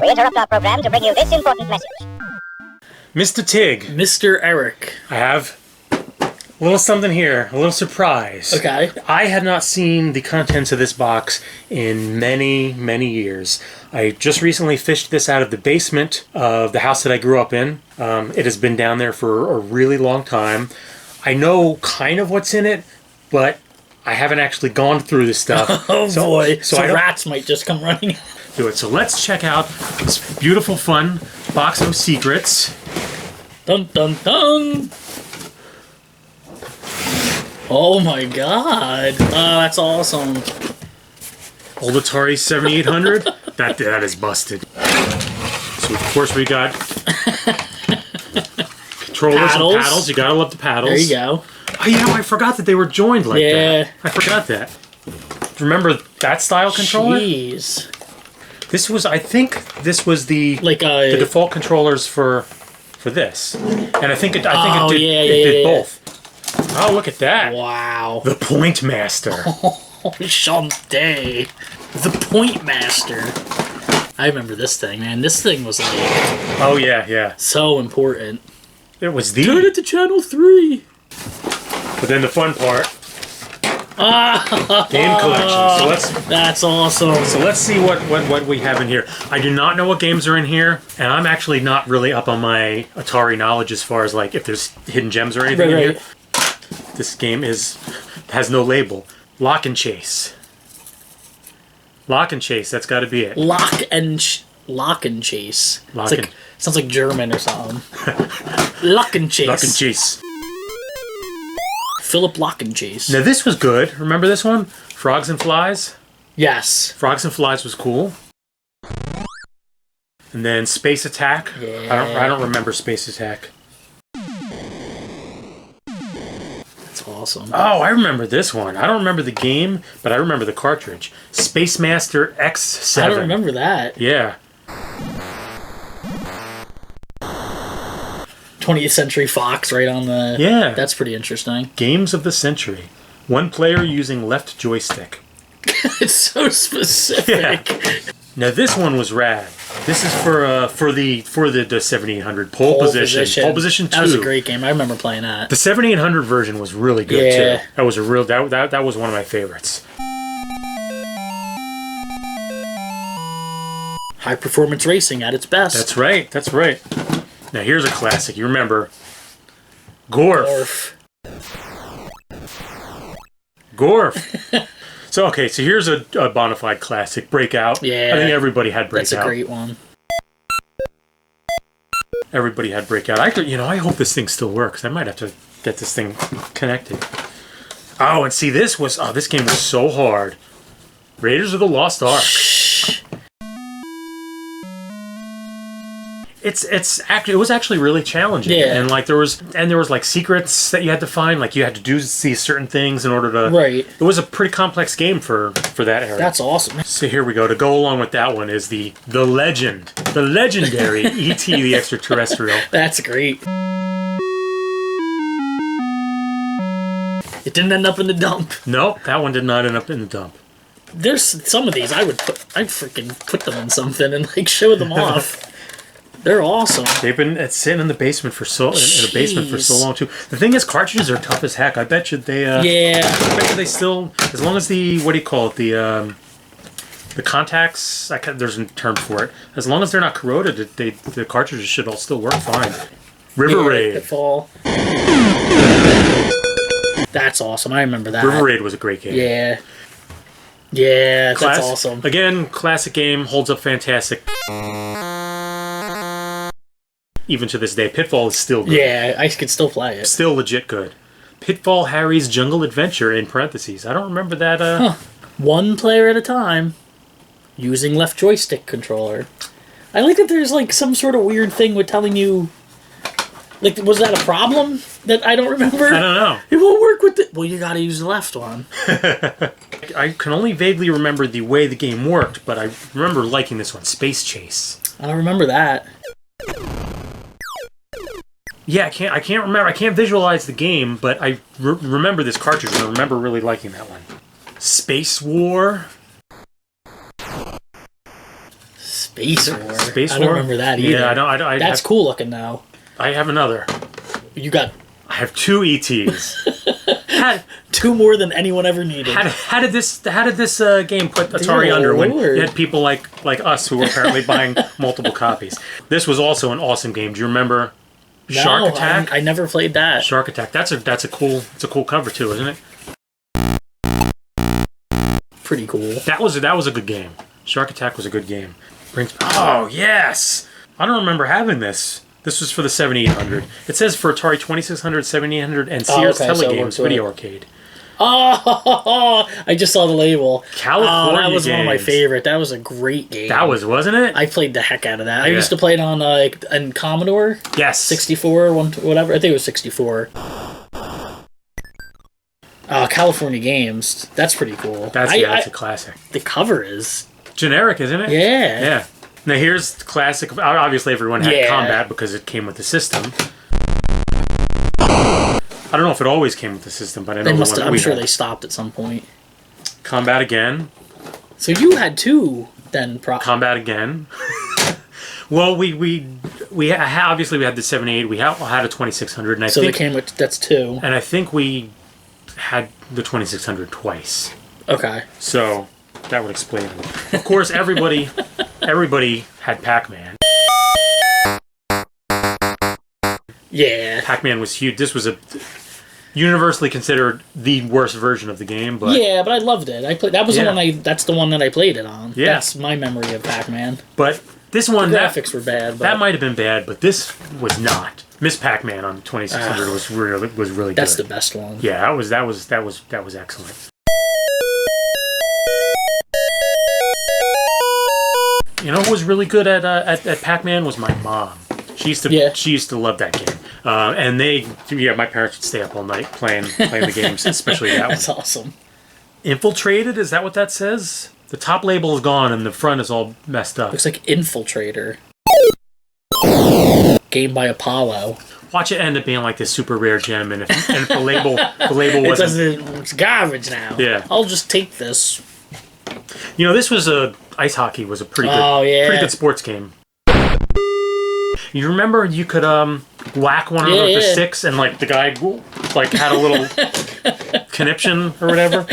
We interrupt our program to bring you this important message. Mr. Tig. Mr. Eric. I have a little something here, a little surprise. Okay. I had not seen the contents of this box in many, many years. I just recently fished this out of the basement of the house that I grew up in. It has been down there for a really long time. I know kind of what's in it, but I haven't actually gone through this stuff. Oh boy. So I rats might just come running. do it. So let's check out this beautiful, fun box of secrets. Dun dun dun! Oh my god. Oh, that's awesome. Old Atari 7800. that is busted. So of course we got controllers and paddles. You gotta love the paddles. There you go. Oh, you know, I forgot that they were joined like Yeah. that. I forgot that. Remember that style controller? Jeez. I think this was the default controllers for this, and I think it did both. Oh, look at that! Wow. The Point Master. Oh, Shantae. The Point Master. I remember this thing, man. This thing was like... Oh, yeah. So important. It was the... Turn it to channel 3. But then the fun part... Game collection. So that's awesome. So let's see what we have in here. I do not know what games are in here, and I'm actually not really up on my Atari knowledge as far as like if there's hidden gems or anything in here. This game has no label. Lock and Chase. Lock and Chase. That's got to be it. Lock and Chase. Sounds like German or something. Lock and Chase. Lock and Chase. Philip Lock and Chase. Now this was good. Remember this one? Frogs and Flies? Yes. Frogs and Flies was cool. And then Space Attack. Yeah. I don't remember Space Attack. That's awesome. Oh, I remember this one. I don't remember the game, but I remember the cartridge. Space Master X7. I don't remember that. Yeah. 20th Century Fox right on the... Yeah. That's pretty interesting. Games of the Century. One player using left joystick. It's so specific. Yeah. Now this one was rad. This is for the 7800 pole position. Pole position 2. That was a great game. I remember playing that. The 7800 version was really good too. That was that was one of my favorites. High performance racing at its best. That's right. That's right. Now here's a classic. You remember Gorf. Gorf. So here's a bona fide classic. Breakout. Yeah. I think everybody had Breakout. That's a great one. Everybody had Breakout. I hope this thing still works. I might have to get this thing connected. Oh, and see, this game was so hard. Raiders of the Lost Ark. It was actually really challenging. Yeah. And there was like secrets that you had to find. Like you had to do these certain things in order to. Right. It was a pretty complex game for that era. That's awesome. So here we go. To go along with that one is the legendary E.T. the Extraterrestrial. That's great. It didn't end up in the dump. Nope, that one did not end up in the dump. There's some of these I'd freaking put them in something and show them off. They're awesome. They've been sitting in the basement in a basement for so long too. The thing is, cartridges are tough as heck. I bet you they. I bet you they still, as long as the the contacts. There's a term for it. As long as they're not corroded, the cartridges should all still work fine. River Raid. Pitfall. That's awesome. I remember that. River Raid was a great game. Yeah. Yeah, that's awesome. Again, classic game, holds up fantastic. Even to this day, Pitfall is still good. Yeah, I could still play it. Still legit good. Pitfall Harry's Jungle Adventure, in parentheses. I don't remember that. One player at a time, using left joystick controller. I like that there's some sort of weird thing with telling you... was that a problem that I don't remember? I don't know. It won't work with the... Well, you gotta use the left one. I can only vaguely remember the way the game worked, but I remember liking this one, Space Chase. I don't remember that. Yeah, I can't remember. I can't visualize the game, but I remember this cartridge, and I remember really liking that one. Space War. Space War. Space I War? don't remember that either. Yeah, I That's cool looking now. I have another. I have 2 ETs. Two more than anyone ever needed. How did this game put Atari under when you had people like us who were apparently buying multiple copies? This was also an awesome game. Do you remember Shark Attack? I never played that. Shark Attack. It's a cool cover too, isn't it? Pretty cool. That was a good game. Shark Attack was a good game. Oh yes, I don't remember having this. This was for the 7800. It says for Atari 2600, 7800, and Sears Telegames Video Arcade. Oh, I just saw the label. California that was games. One of my favorite. That was a great game. Wasn't it? I played the heck out of that. I used to play it on Commodore. Yes. 64, whatever. I think it was 64. California Games. That's pretty cool. That's a classic. The cover is generic, isn't it? Yeah. Yeah. Now here's the classic. Obviously, everyone had Combat because it came with the system. I don't know if it always came with the system, but I know I'm sure they stopped at some point. Combat again. So you had 2 then. Combat again. Well, we obviously we had the 78. We had a 2600, and they came with that's 2. And I think we had the 2600 twice. Okay. So that would explain it. Of course, everybody had Pac-Man. Yeah. Pac-Man was huge. This was universally considered the worst version of the game, but yeah, but I loved it. That's the one that I played it on. Yeah. That's my memory of Pac-Man. But this one, the graphics were bad. But that might have been bad, but this was not. Miss Pac-Man on 2600 was really good. That's the best one. Yeah, that was excellent. You know who was really good at Pac-Man was my mom. She used to love that game. And my parents would stay up all night playing the games, especially that one. That's awesome. Infiltrated, is that what that says? The top label is gone and the front is all messed up. Looks like Infiltrator. Game by Apollo. Watch it end up being like this super rare gem, and if the label wasn't, it's garbage now. Yeah, I'll just take this. You know, this was ice hockey was a pretty good sports game. You remember you could whack one of the sticks and like the guy like had a little conniption or whatever.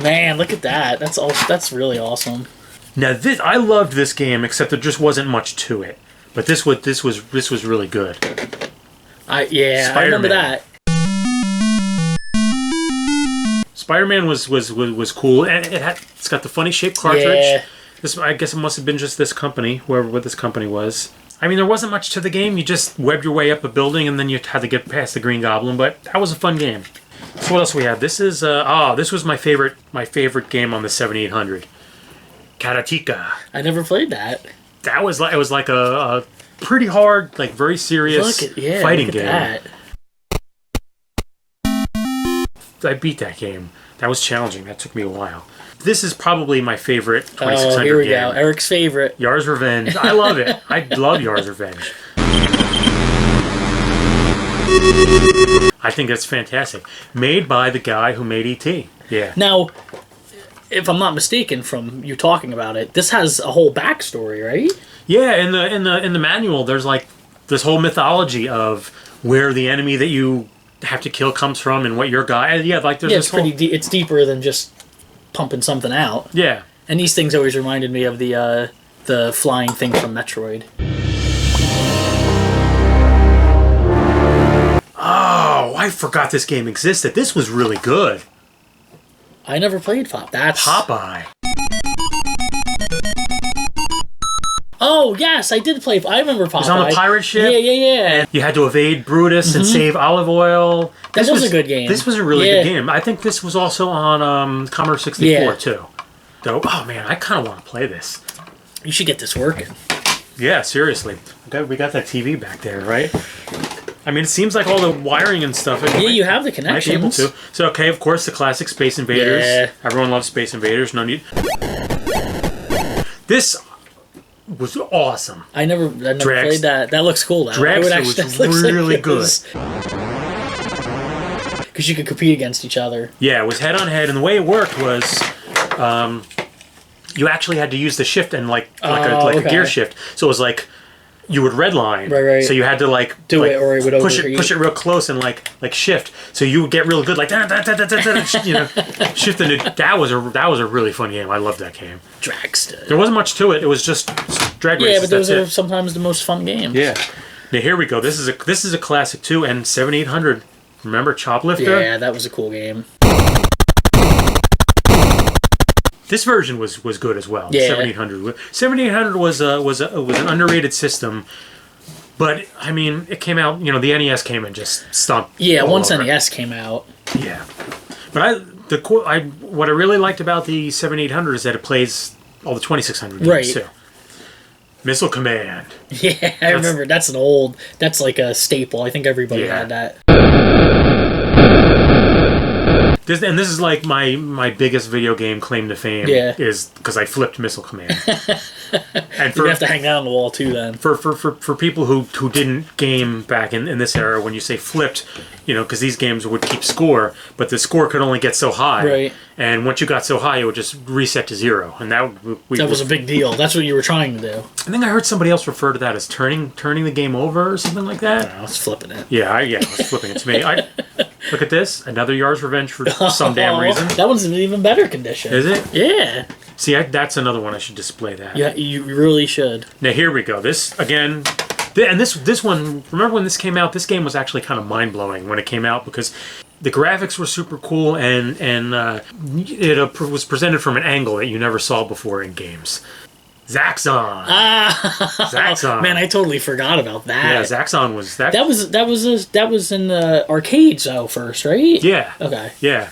Man, look at that. That's really awesome. Now I loved this game, except there just wasn't much to it. But this was really good. I remember that. Spider-Man was cool, and it's got the funny shaped cartridge. Yeah. I guess it must have been just this company, whoever this company was. I mean, there wasn't much to the game. You just webbed your way up a building, and then you had to get past the Green Goblin. But that was a fun game. So what else we had? This is this was my favorite game on the 7800. Karateka. I never played that. It was like a pretty hard, like very serious fighting game. That. I beat that game. That was challenging. That took me a while. This is probably my favorite 2600 game. Here we go. Eric's favorite. Yars Revenge. I love it. I love Yars Revenge. I think that's fantastic. Made by the guy who made E.T. Yeah. Now, if I'm not mistaken from you talking about it, this has a whole backstory, right? Yeah, in the manual, there's like this whole mythology of where the enemy that you have to kill comes from and what your guy. Yeah, like there's this whole... it's deeper than just pumping something out. Yeah. And these things always reminded me of the flying thing from Metroid. Oh, I forgot this game existed. This was really good. I never played Popeye. Oh, yes, I did play. I remember Popeye. It was on the pirate ship. Yeah. And you had to evade Brutus and save Olive Oil. That was a good game. This was a really good game. I think this was also on Commodore 64, too. So, oh, man, I kind of want to play this. You should get this working. Yeah, seriously. We got that TV back there, right? I mean, it seems like all the wiring and stuff. You have the connections. Might be able to. So, okay, of course, the classic Space Invaders. Yeah. Everyone loves Space Invaders. No need. This was awesome. I never played that. That looks cool. Dragster was really good. Because you could compete against each other. Yeah, it was head on head, and the way it worked was, you actually had to use the shift and like a gear shift. So it was like you would redline. Right. So you had to do it, or it would push it real close and like shift. So you would get real good, like you know, shifting it. That was a really fun game. I loved that game. Dragster. There wasn't much to it. It was just drag races. Yeah, but those are sometimes the most fun games. Yeah. Now here we go. This is a classic too. And 7800. Remember Choplifter? Yeah, that was a cool game. This version was good as well. Yeah. 7800. 7800 was an underrated system, but I mean, it came out. You know, the NES came and just stomped. Yeah, once NES came out. Yeah, but what I really liked about the 7800 is that it plays all the 2600 games too. Missile Command. Yeah, I remember. That's like a staple. I think everybody had that. This is like my biggest video game claim to fame. Yeah. Is because I flipped Missile Command. And you have to hang that on the wall too. Then for people who didn't game back in this era, when you say flipped, you know, because these games would keep score, but the score could only get so high. Right. And once you got so high, it would just reset to 0, and that was a big deal. That's what you were trying to do. I think I heard somebody else refer to that as turning the game over or something like that. I was flipping it. Yeah, I was flipping it to me. Look at this, another Yars Revenge for some damn reason. That one's in even better condition. Is it? Yeah. See, that's another one I should display that. Yeah, you really should. Now here we go. This again, and this one. Remember when this came out? This game was actually kind of mind blowing when it came out because the graphics were super cool and it was presented from an angle that you never saw before in games. Zaxxon. Zaxxon. Man, I totally forgot about that. Yeah, Zaxxon was that. That was in the arcades though first, right? Yeah. Okay. Yeah.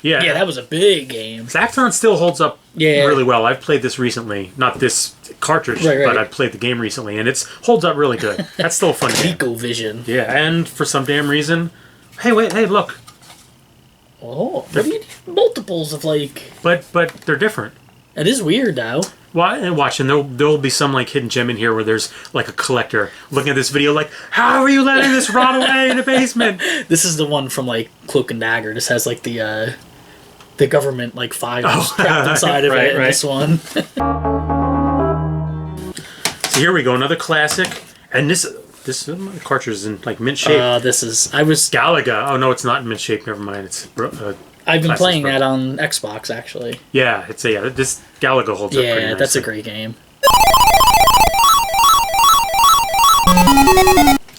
Yeah. Yeah, that was a big game. Zaxxon still holds up really well. I've played this recently. Not this cartridge, but I've played the game recently, and it holds up really good. That's still a fun game. ColecoVision. Yeah, and for some damn reason... Hey, look. Oh, what do you need multiples of, like... But they're different. It is weird, though. Watch, and there'll be some, like, hidden gem in here where there's, like, a collector looking at this video like, how are you letting this rot away in the basement? This is the one from, like, Cloak and Dagger. This has, like, the government, like, files trapped inside of it in this one. So here we go, another classic. And this cartridge is in, like, mint shape. I was... Galaga. Oh, no, it's not in mint shape. Never mind. It's... I've been playing that on Xbox, actually. Yeah, this Galaga holds up pretty nicely. Yeah, that's a great game.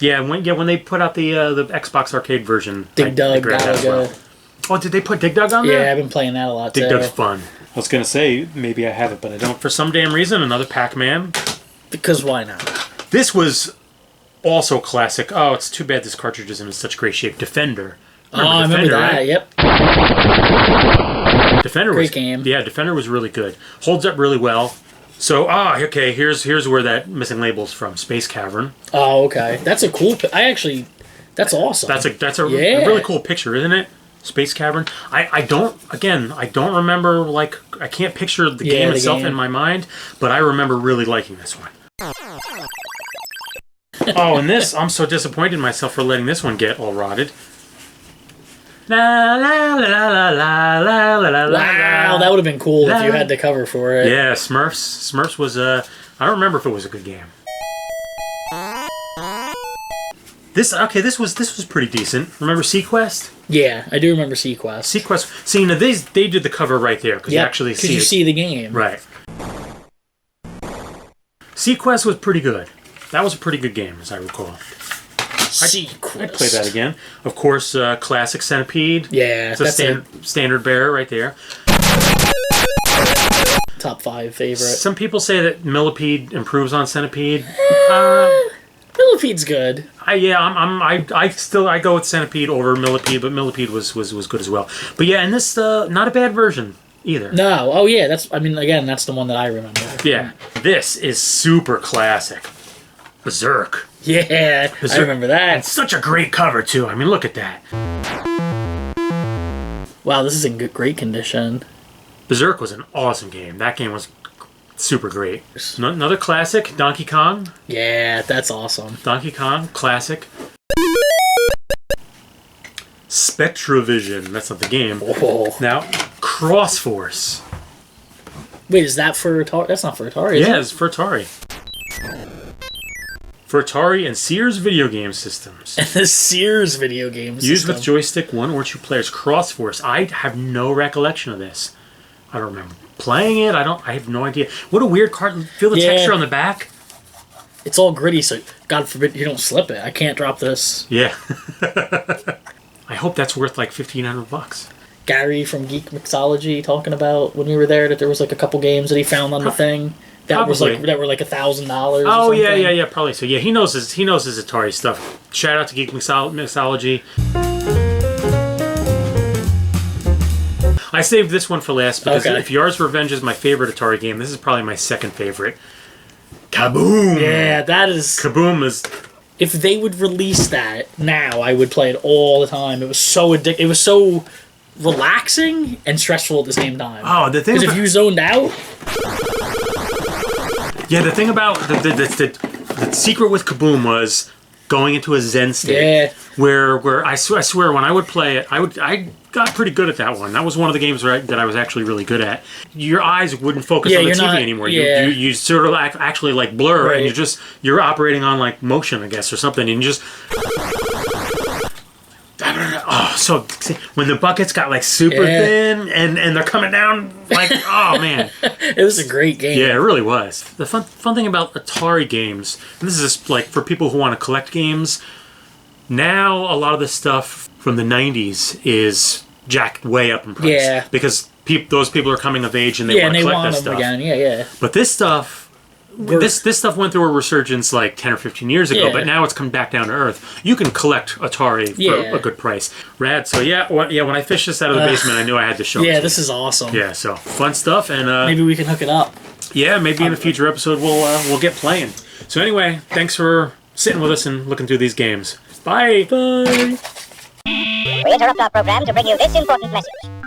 Yeah, when they put out the Xbox arcade version, Dig Dug, Galaga. Well. Oh, did they put Dig Dug on there? Yeah, I've been playing that a lot, Dig Dug's fun. I was going to say, maybe I have it, but I don't. For some damn reason, another Pac-Man. Because why not? This was also classic. Oh, it's too bad this cartridge isn't in such great shape. Defender. I remember that, right? Yep. Defender Great game. Yeah, Defender was really good. Holds up really well. So, okay, here's where that missing label's from. Space Cavern. Oh, okay. That's a cool... That's awesome. That's a really cool picture, isn't it? Space Cavern. I don't remember, like, I can't picture the game itself in my mind, but I remember really liking this one. Oh, and this, I'm so disappointed in myself for letting this one get all rotted. La la la la la la la la. Wow, that would have been cool if you had the cover for it. Yeah, Smurfs was I don't remember if it was a good game. This was pretty decent. Remember Sequest? Yeah, I do remember Sequest. Sequest. See, now they did the cover right there because you actually see the game. Right. Sequest was pretty good. That was a pretty good game, as I recall. I'd play that again. Of course, classic Centipede. Yeah, it's a standard bearer right there. Top 5 favorite. Some people say that Millipede improves on Centipede. Millipede's good. I go with Centipede over Millipede, but Millipede was good as well. But yeah, and this not a bad version either. No, oh yeah, that's the one that I remember. Yeah, this is super classic. Berserk. Yeah, Berserk. I remember that. And such a great cover too. I mean, look at that. Wow, this is in great condition. Berserk was an awesome game. That game was super great. Another classic, Donkey Kong. Yeah, that's awesome. Donkey Kong, classic. Spectrovision. That's not the game. Oh. Now, Crossforce. Wait, is that for Atari? That's not for Atari, is it? Yeah, it's for Atari. For Atari and Sears video game systems. And the Sears video game system. Used with joystick, 1 or 2 players. Crossforce. I have no recollection of this. I don't remember playing it. I have no idea. What a weird card. Feel the texture on the back? It's all gritty, so God forbid you don't slip it. I can't drop this. Yeah. I hope that's worth like $1,500. Gary from Geek Mixology talking about when we were there that there was like a couple games that he found on the thing that was like that were like $1,000. Oh yeah, probably so. Yeah, he knows his Atari stuff. Shout out to Geek Mixology. I saved this one for last because if Yars Revenge is my favorite Atari game, this is probably my second favorite. Kaboom! Yeah, that is... Kaboom is... If they would release that now, I would play it all the time. It was so addictive. It was so relaxing and stressful at the same time. Oh, the thing because if you zoned out... Yeah, the thing about... The secret with Kaboom was going into a Zen state. Yeah. Where I swear when I would play it, I got pretty good at that one. That was one of the games that I was actually really good at. Your eyes wouldn't focus on the TV anymore. Yeah. You sort of actually like blur, right. And you're operating on like motion, I guess, or something, and you just... Oh, so when the buckets got like super thin and they're coming down like, oh man. It was a great game. Yeah, it really was. The fun thing about Atari games, and this is just like for people who want to collect games, now a lot of the stuff from the 90s is jacked way up in price. Yeah. Because those people are coming of age and they want to collect this stuff. Again. Yeah. But this stuff... This stuff went through a resurgence like 10 or 15 years ago, but now it's come back down to earth. You can collect Atari for a good price. Rad. So when I fished this out of the basement, I knew I had to show it. Yeah, this is awesome. Yeah, so fun stuff, and maybe we can hook it up. Yeah, maybe in a future episode we'll get playing. So anyway, thanks for sitting with us and looking through these games. Bye. Bye. We interrupt our program to bring you this important message.